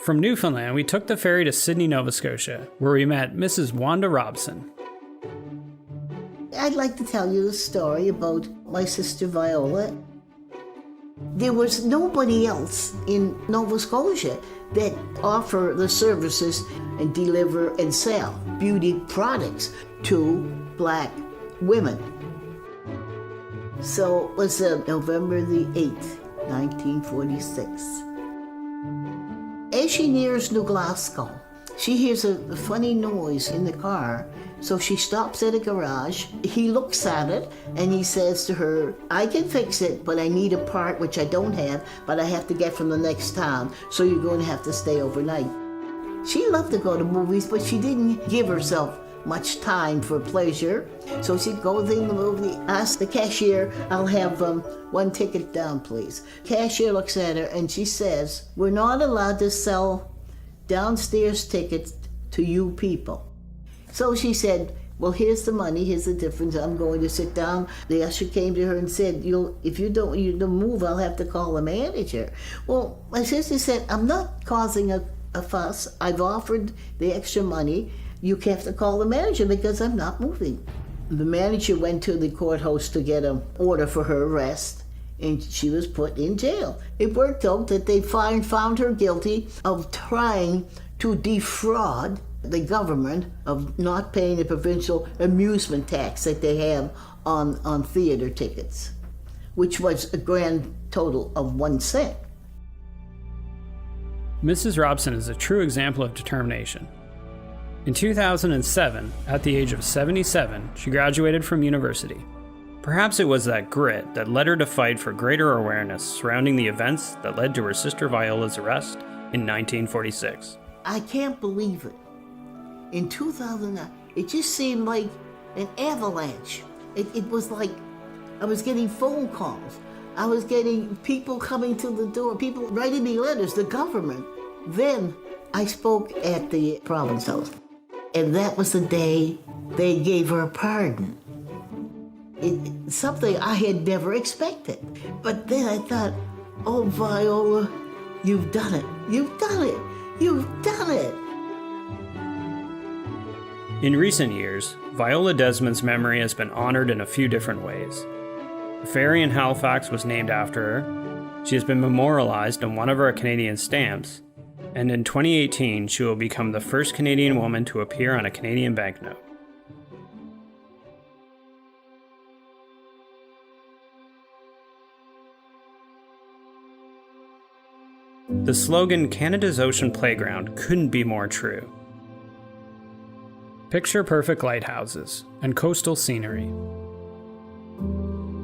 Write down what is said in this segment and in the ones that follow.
From Newfoundland, we took the ferry to Sydney, Nova Scotia, where we met Mrs. Wanda Robson. I'd like to tell you a story about my sister Viola. There was nobody else in Nova Scotia that offer the services and deliver and sell beauty products to Black women. So it was November the 8th, 1946. As she nears New Glasgow, she hears a funny noise in the car, so she stops at a garage. He looks at it and he says to her, I can fix it, but I need a part which I don't have, but I have to get from the next town, so you're going to have to stay overnight. She loved to go to movies, but she didn't give herself much time for pleasure. So she'd go in the movie, ask the cashier, I'll have one ticket down, please. Cashier looks at her and she says, we're not allowed to sell downstairs tickets to you people. So she said, well, here's the money, here's the difference, I'm going to sit down. The usher came to her and said, if you don't move, I'll have to call the manager. Well, my sister said, I'm not causing a fuss. I've offered the extra money. You have to call the manager because I'm not moving. The manager went to the courthouse to get an order for her arrest, and she was put in jail. It worked out that they found her guilty of trying to defraud the government of not paying the provincial amusement tax that they have on theater tickets, which was a grand total of 1 cent. Mrs. Robson is a true example of determination. In 2007, at the age of 77, she graduated from university. Perhaps it was that grit that led her to fight for greater awareness surrounding the events that led to her sister Viola's arrest in 1946. I can't believe it. In 2009, it just seemed like an avalanche. It was like I was getting phone calls. I was getting people coming to the door, people writing me letters, the government. Then I spoke at the province house. And that was the day they gave her a pardon. It's something I had never expected. But then I thought, oh, Viola, you've done it. You've done it. You've done it. In recent years, Viola Desmond's memory has been honored in a few different ways. A ferry in Halifax was named after her. She has been memorialized on one of our Canadian stamps. And in 2018, she will become the first Canadian woman to appear on a Canadian banknote. The slogan, Canada's Ocean Playground, couldn't be more true. Picture perfect lighthouses and coastal scenery.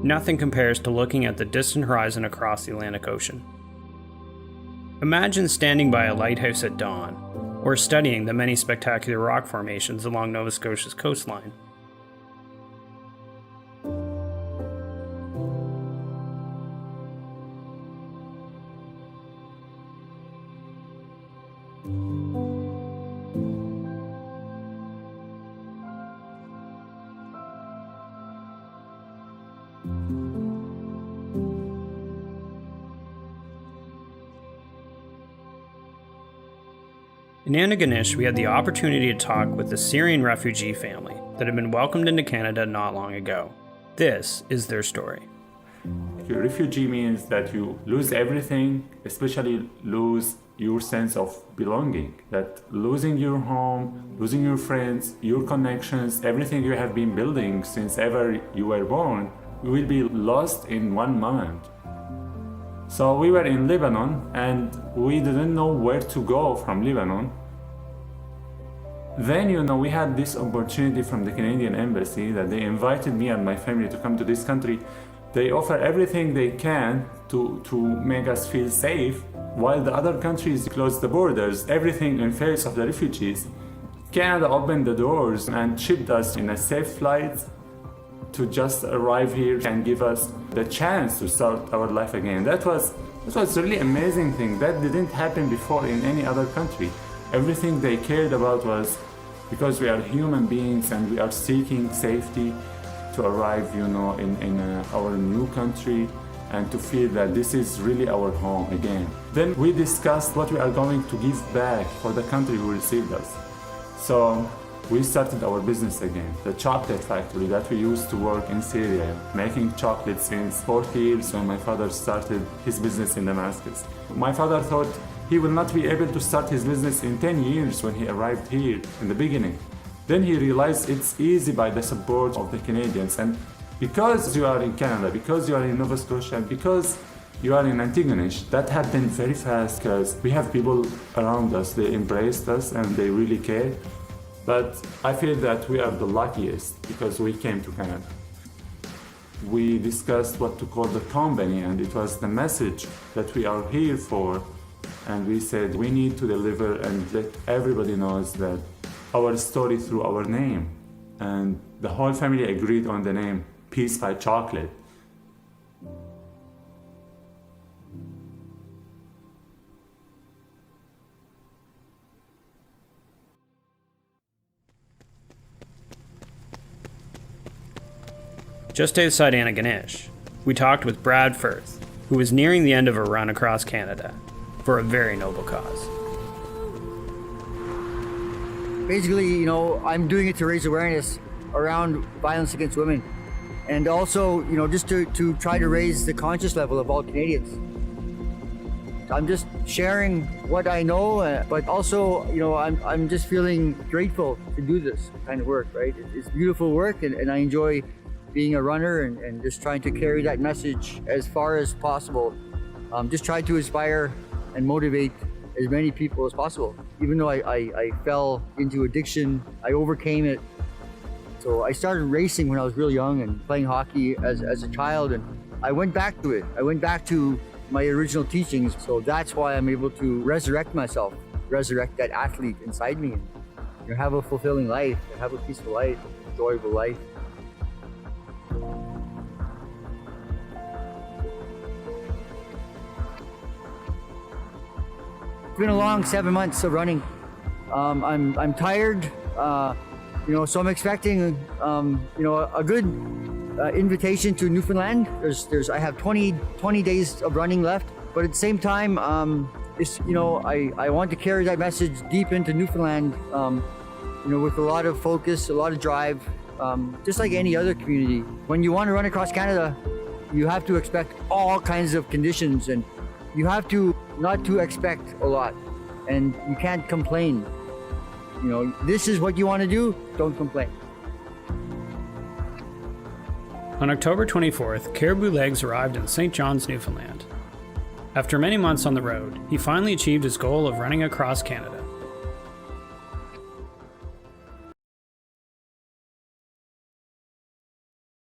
Nothing compares to looking at the distant horizon across the Atlantic Ocean. Imagine standing by a lighthouse at dawn, or studying the many spectacular rock formations along Nova Scotia's coastline. In Antigonish, we had the opportunity to talk with the Syrian refugee family that had been welcomed into Canada not long ago. This is their story. Your refugee means that you lose everything, especially lose your sense of belonging. That losing your home, losing your friends, your connections, everything you have been building since ever you were born, will be lost in one moment. So we were in Lebanon and we didn't know where to go from Lebanon. Then, we had this opportunity from the Canadian Embassy that they invited me and my family to come to this country. They offer everything they can to make us feel safe, while the other countries close the borders, everything in face of the refugees. Canada opened the doors and shipped us in a safe flight to just arrive here and give us the chance to start our life again. That was really amazing thing. That didn't happen before in any other country. Everything they cared about was because we are human beings and we are seeking safety to arrive, in our new country. and to feel that this is really our home again. Then we discussed what we are going to give back for the country who received us. So we started our business again, the chocolate factory that we used to work in Syria, making chocolate since 40 years when my father started his business in Damascus. My father thought he will not be able to start his business in 10 years when he arrived here in the beginning. Then he realized it's easy by the support of the Canadians. And because you are in Canada, because you are in Nova Scotia, and because you are in Antigonish, that happened very fast because we have people around us, they embraced us and they really care. But I feel that we are the luckiest because we came to Canada. We discussed what to call the company, and it was the message that we are here for. And we said we need to deliver and let everybody knows that our story through our name. And the whole family agreed on the name, Peace by Chocolate. Just outside Antigonish, we talked with Brad Firth, who was nearing the end of a run across Canada for a very noble cause. Basically, I'm doing it to raise awareness around violence against women, and also, just to try to raise the conscious level of all Canadians. I'm just sharing what I know, but also, I'm just feeling grateful to do this kind of work, right? It's beautiful work, and I enjoy being a runner and just trying to carry that message as far as possible. Just try to inspire and motivate as many people as possible. Even though I fell into addiction, I overcame it. So I started racing when I was really young and playing hockey as a child, and I went back to it. I went back to my original teachings. So that's why I'm able to resurrect myself, resurrect that athlete inside me, and have a fulfilling life, have a peaceful life, enjoyable life. It's been a long 7 months of running. I'm tired, so I'm expecting, a good invitation to Newfoundland. I have 20 days of running left, but at the same time, I want to carry that message deep into Newfoundland, with a lot of focus, a lot of drive, just like any other community. When you want to run across Canada, you have to expect all kinds of conditions, and you have to not to expect a lot, and you can't complain. This is what you want to do, don't complain. On October 24th, Caribou Legs arrived in St. John's, Newfoundland. After many months on the road, he finally achieved his goal of running across Canada.